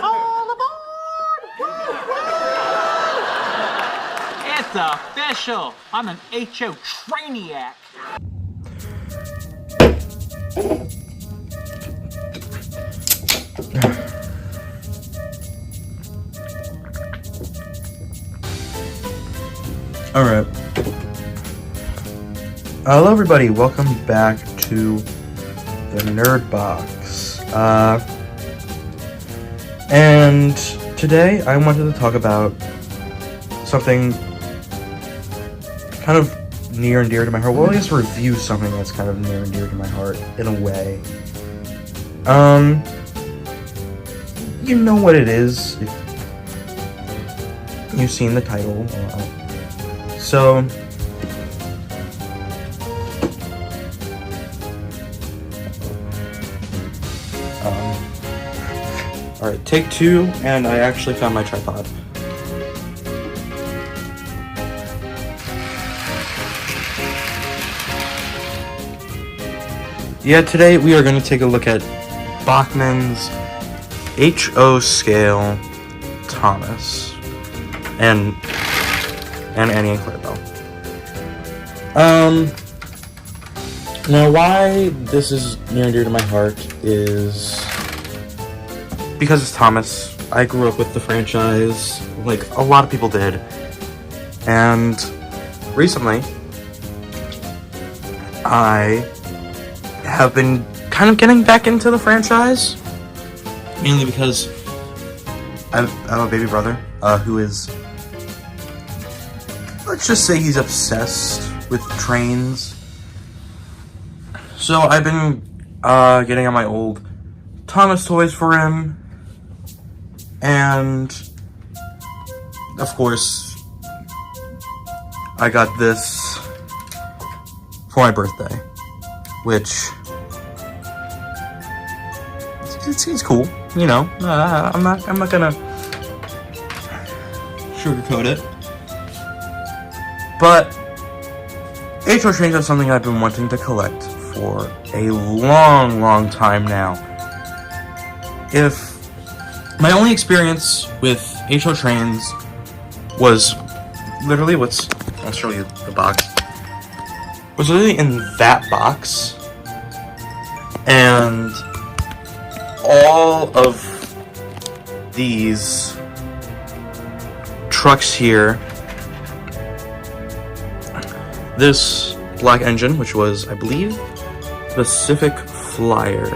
All aboard! It's official. I'm an HO trainiac. Alright. Hello everybody, welcome back to the Nerd Box. And today I wanted to talk about something kind of near and dear to my heart. Well, I guess review something that's kind of near and dear to my heart, in a way. You know what it is, if you've seen the title. So, alright, take two, and I actually found my tripod. Yeah, today we are going to take a look at Bachmann's HO scale Thomas and Annie and Claire Bell. Now why this is near and dear to my heart is because it's Thomas. I grew up with the franchise, like a lot of people did, and recently I have been kind of getting back into the franchise, mainly because I have a baby brother who is, let's just say, he's obsessed with trains. So I've been getting on my old Thomas toys for him, and of course I got this for my birthday, which it's cool, you know. I'm not gonna sugarcoat it. But HO trains are something I've been wanting to collect for a long time now. If my only experience with HO trains was literally I'll show you the box, was literally in that box, and all of these trucks here. This black engine, which was, I believe, Pacific Flyer.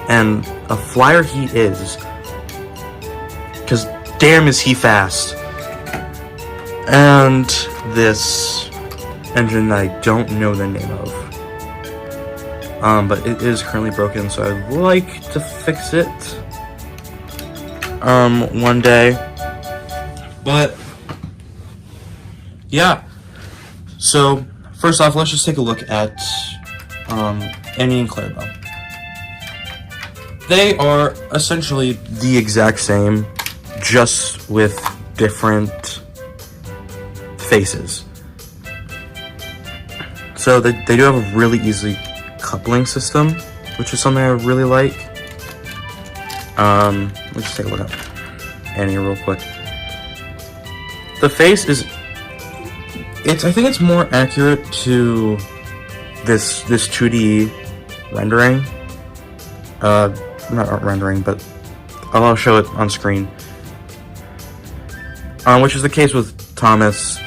And a flyer he is, because damn is he fast. And this engine that I don't know the name of. But it is currently broken, so I'd like to fix it one day. But yeah. So, first off, let's just take a look at Annie and Claire Bell. They are essentially the exact same, just with different faces. So they do have a really easy coupling system, which is something I really like. Let's just take a look at Annie real quick. The face is... I think it's more accurate to this 2D rendering. Not rendering, but I'll show it on screen. Which is the case with Thomas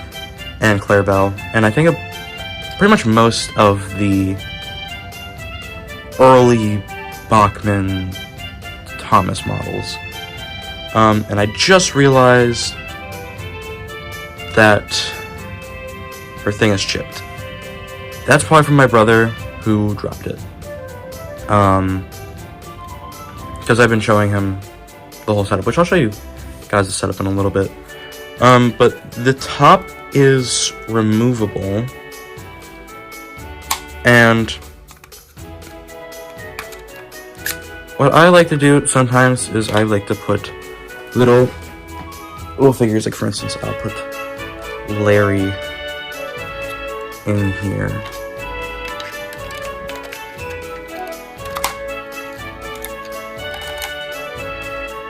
and Claire Bell, and I think pretty much most of the early Bachmann Thomas models. And I just realized that her thing is chipped. That's probably from my brother who dropped it. Because I've been showing him the whole setup, which I'll show you guys the setup in a little bit. But the top is removable, and what I like to do sometimes is I like to put little figures, like for instance, I'll put Larry in here.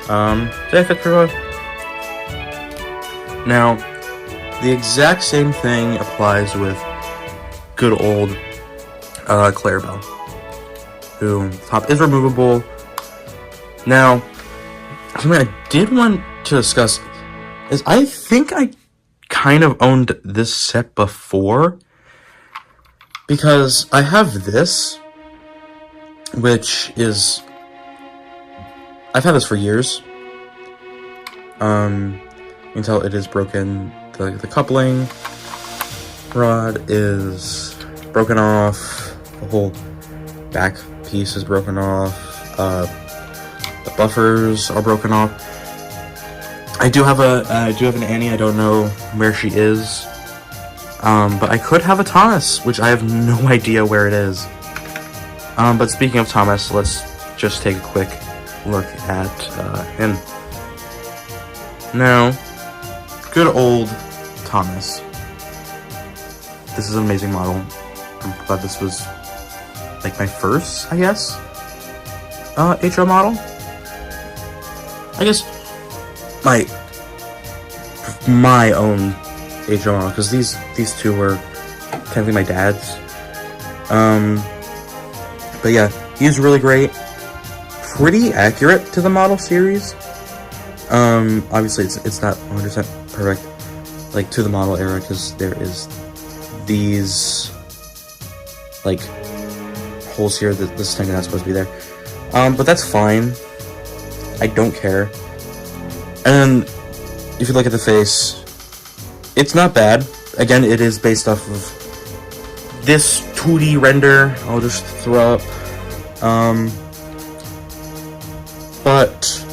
Did I fit pretty well? Now, the exact same thing applies with good old Clarabelle, who top is removable. Now, something I did want to discuss is I think I kind of owned this set before, because I have this, which is, I've had this for years. You can tell it is broken. The coupling rod is broken off. The whole back piece is broken off. The buffers are broken off. I do have an Annie. I don't know where she is. But I could have a Thomas, which I have no idea where it is. But speaking of Thomas, let's just take a quick look at him. Now, good old Thomas. This is an amazing model. I'm glad this was like my first, I guess, HO model. I guess my own HO model, because these two were technically my dad's. But yeah, he's really great. Pretty accurate to the model series. Obviously it's not 100% perfect, like to the model era, because there is these like holes here that this thing is not supposed to be there. But that's fine. I don't care. And if you look at the face, it's not bad. Again, it is based off of this 2D render. I'll just throw up. But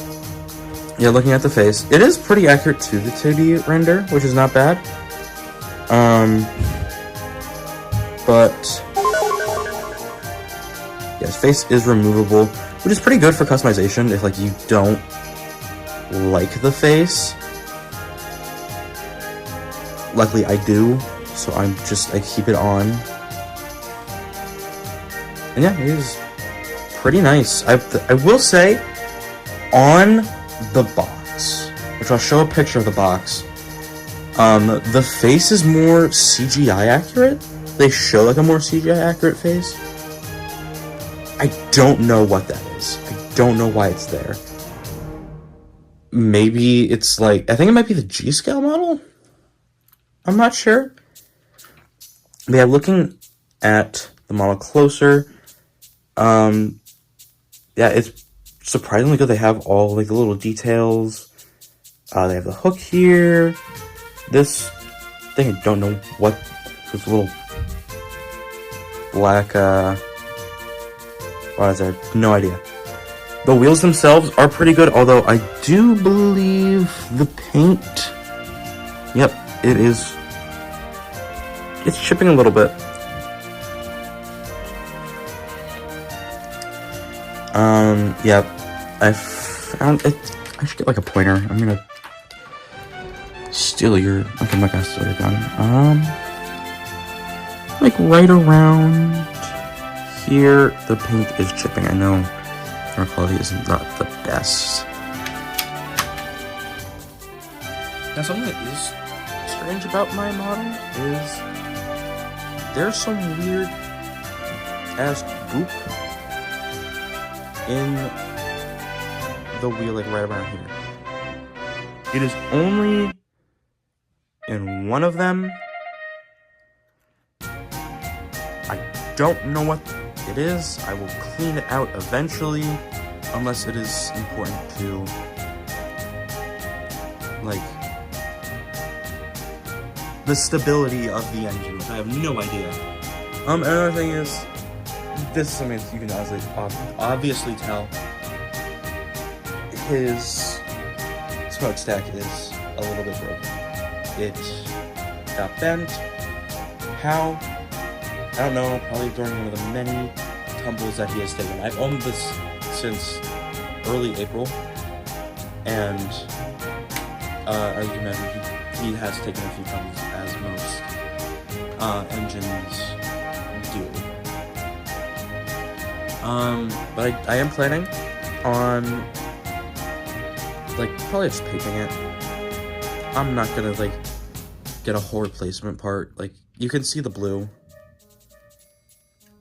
yeah, looking at the face, it is pretty accurate to the 2D render, which is not bad. But yes, face is removable, which is pretty good for customization if like you don't like the face. Luckily I do, so I keep it on. And yeah, it is pretty nice. I will say, on the box, which I'll show a picture of the box, the face is more CGI accurate. They show like a more CGI accurate face. I don't know what that is. I don't know why it's there. Maybe it's like, I think it might be the G-scale model? I'm not sure. But yeah, looking at the model closer, yeah, it's surprisingly good. They have all like the little details. They have the hook here. This thing, I don't know what this little black, what is there? No idea. The wheels themselves are pretty good, although I do believe the paint, yep, it is, it's chipping a little bit. Yeah, I found it. I should get like a pointer. I'm gonna steal your, okay, I'm not gonna steal your gun. Like right around here, the paint is chipping. I know our quality is not the best. Now, something that is strange about my model is there's some weird ass goop in the wheel, like right around here. It is only in one of them. I don't know what it is. I will clean it out eventually, unless it is important to, like, the stability of the engine, which I have no idea. Another thing is, this is something that you can obviously tell. His smokestack is a little bit broken. It got bent. How? I don't know, probably during one of the many tumbles that he has taken. I've owned this since early April, and as you can imagine, he has taken a few tumbles, as most engines do. But I am planning on like, probably just painting it. I'm not gonna, like, get a whole replacement part. Like, you can see the blue.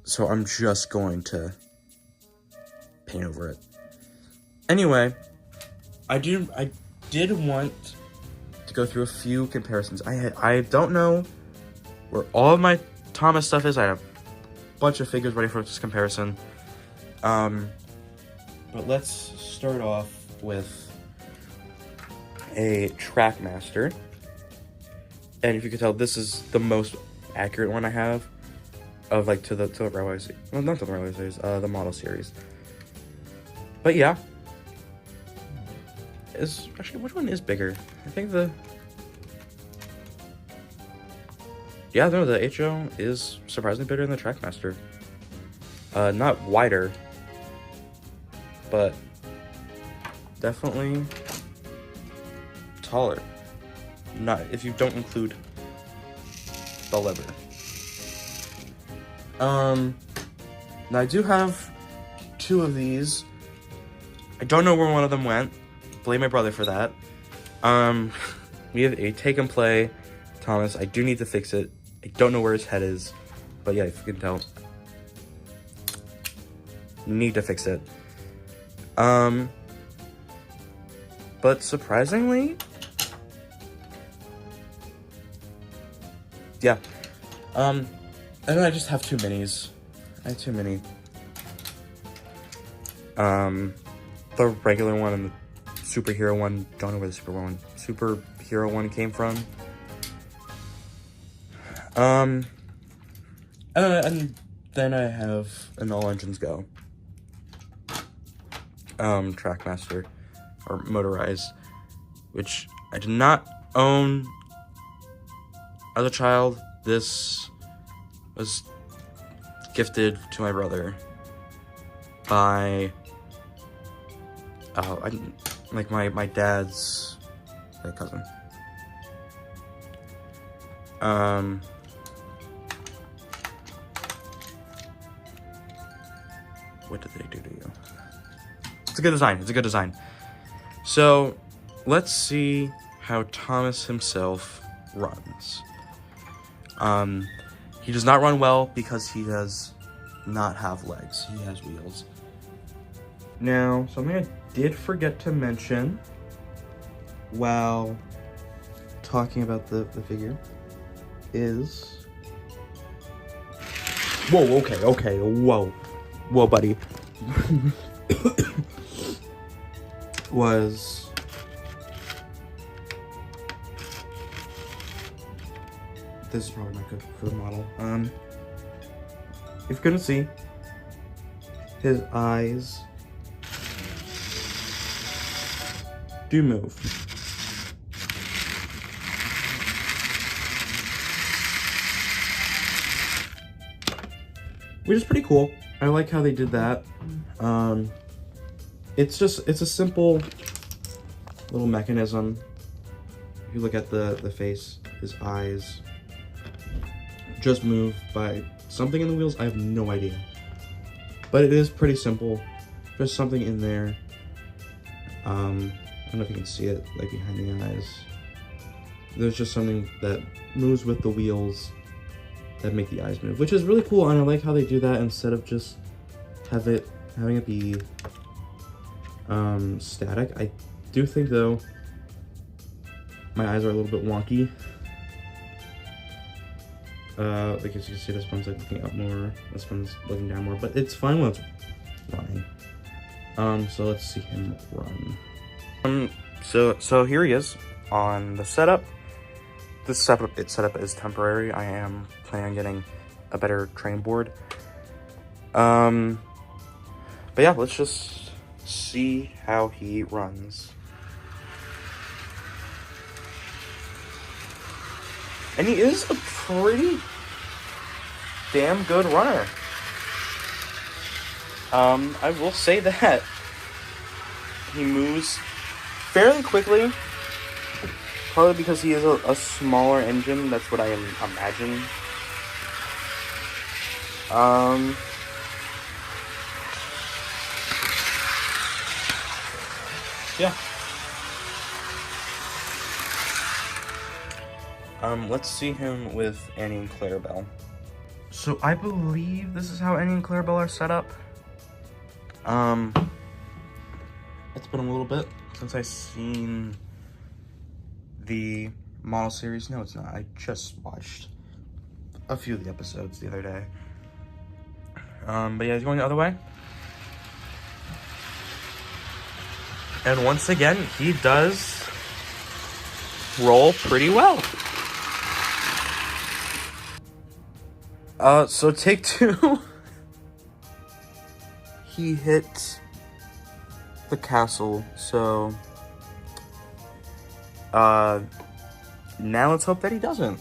So I'm just going to paint over it. Anyway, I did want to go through a few comparisons. I don't know where all of my Thomas stuff is. I have a bunch of figures ready for this comparison. But let's start off with a Trackmaster. And if you can tell, this is the most accurate one I have of, like, to the railway series. Well, not to the railway series, the model series. But yeah. Actually, which one is bigger? I think yeah, no, the HO is surprisingly bigger than the Trackmaster. Not wider, but definitely taller. Not if you don't include the lever. Now I do have 2 of these. I don't know where one of them went. Blame my brother for that. We have a Take and Play Thomas. I do need to fix it. I don't know where his head is, but yeah, if you can tell, need to fix it. But surprisingly, yeah. And then I just have 2 minis. I have too many. The regular one and the superhero one. Don't know where the superhero one came from. And then I have an All Engines Go. Trackmaster, or motorized, which I did not own as a child. This was gifted to my brother by my dad's cousin. What did they do to you? It's a good design. It's a good design. So let's see how Thomas himself runs. He does not run well because he does not have legs. He has wheels. Now, something I did forget to mention while talking about the figure is... Whoa, okay, whoa, buddy. Was... This is probably not good for the model. If you're gonna see, his eyes do move. Which is pretty cool. I like how they did that. It's a simple little mechanism. If you look at the face, his eyes just move by something in the wheels. I have no idea. But it is pretty simple. There's something in there. I don't know if you can see it, like behind the eyes. There's just something that moves with the wheels that make the eyes move, which is really cool, and I like how they do that instead of just having it be static. I do think, though, my eyes are a little bit wonky. Like as you can see, this one's like looking up more, this one's looking down more, but it's fine when it's running. So let's see him run. So here he is on the setup. This setup is temporary. I am planning on getting a better train board. But yeah, let's just see how he runs. And he is a pretty damn good runner. I will say that. He moves fairly quickly. Probably because he is a smaller engine. That's what I imagine. Yeah. Let's see him with Annie and Clarabelle. So I believe this is how Annie and Clarabelle are set up. It's been a little bit since I've seen the model series. No, it's not. I just watched a few of the episodes the other day. But yeah, he's going the other way. And once again, he does roll pretty well. So take 2. He hit the castle, so now let's hope that he doesn't.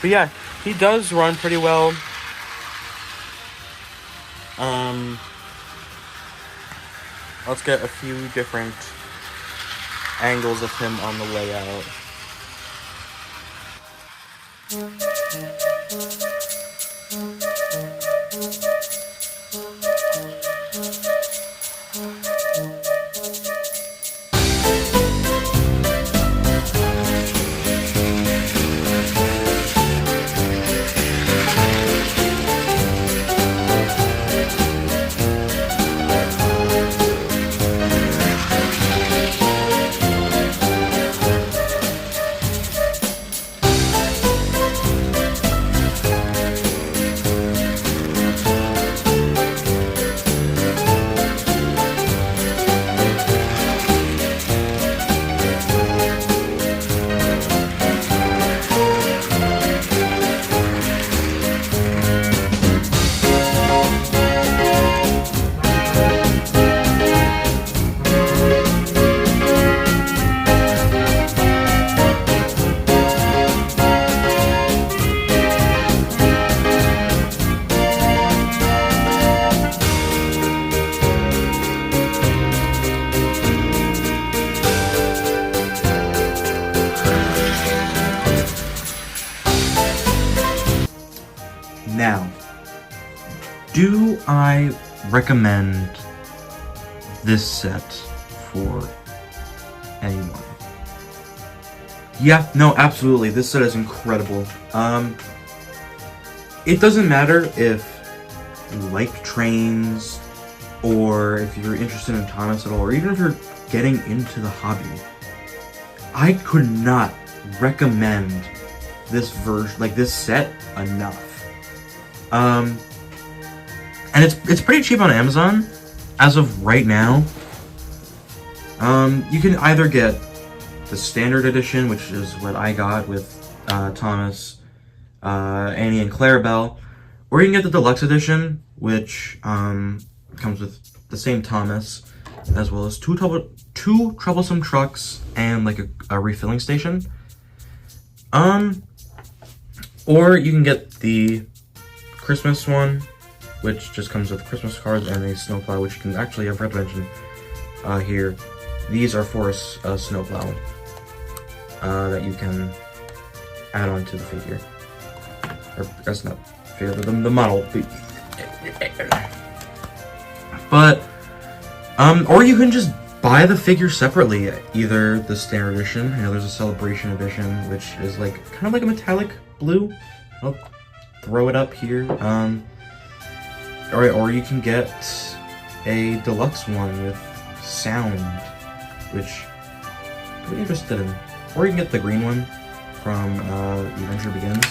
But yeah, he does run pretty well. Let's get a few different angles of him on the layout. Now, do I recommend this set for anyone? Yeah, no, absolutely. This set is incredible. It doesn't matter if you like trains, or if you're interested in Thomas at all, or even if you're getting into the hobby. I could not recommend this version, like this set, enough. And it's pretty cheap on Amazon as of right now. You can either get the standard edition, which is what I got with Thomas, Annie, and Clarabelle, or you can get the deluxe edition, which comes with the same Thomas, as well as two troublesome trucks and like a refilling station. Or you can get the Christmas one, which just comes with Christmas cards and a snowplow, which you can actually have red mention here. These are for a snowplow that you can add on to the figure. Or that's not figure, the model. But or you can just buy the figure separately, either the standard edition, you know, there's a celebration edition, which is like kind of like a metallic blue. I'll throw it up here. Or you can get a deluxe one with sound, which I'm pretty interested in. Or you can get the green one from The Adventure Begins.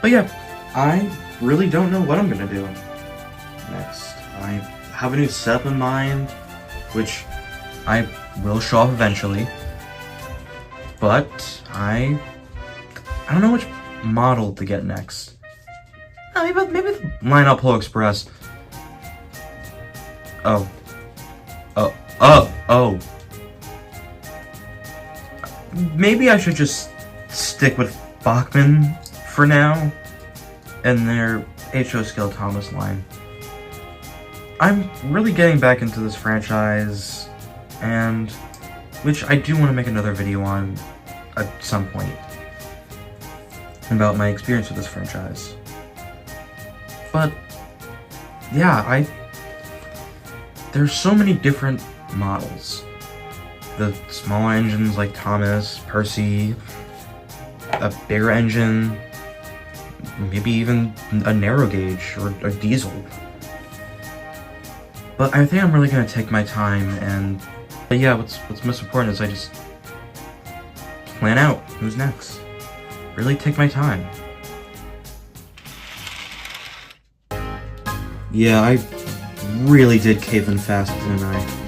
But yeah, I really don't know what I'm gonna do next. I have a new setup in mind, which I will show off eventually. But I don't know which model to get next. Maybe the Line-Up Polo Express. Oh. Maybe I should just stick with Bachmann for now, and their HO Scale Thomas line. I'm really getting back into this franchise, and which I do want to make another video on at some point about my experience with this franchise. But yeah, there's so many different models. The small engines like Thomas, Percy, a bigger engine, maybe even a narrow gauge or a diesel. But I think I'm really gonna take my time, and but yeah, what's most important is I just plan out who's next. Really take my time. Yeah, I really did cave in fast, didn't I?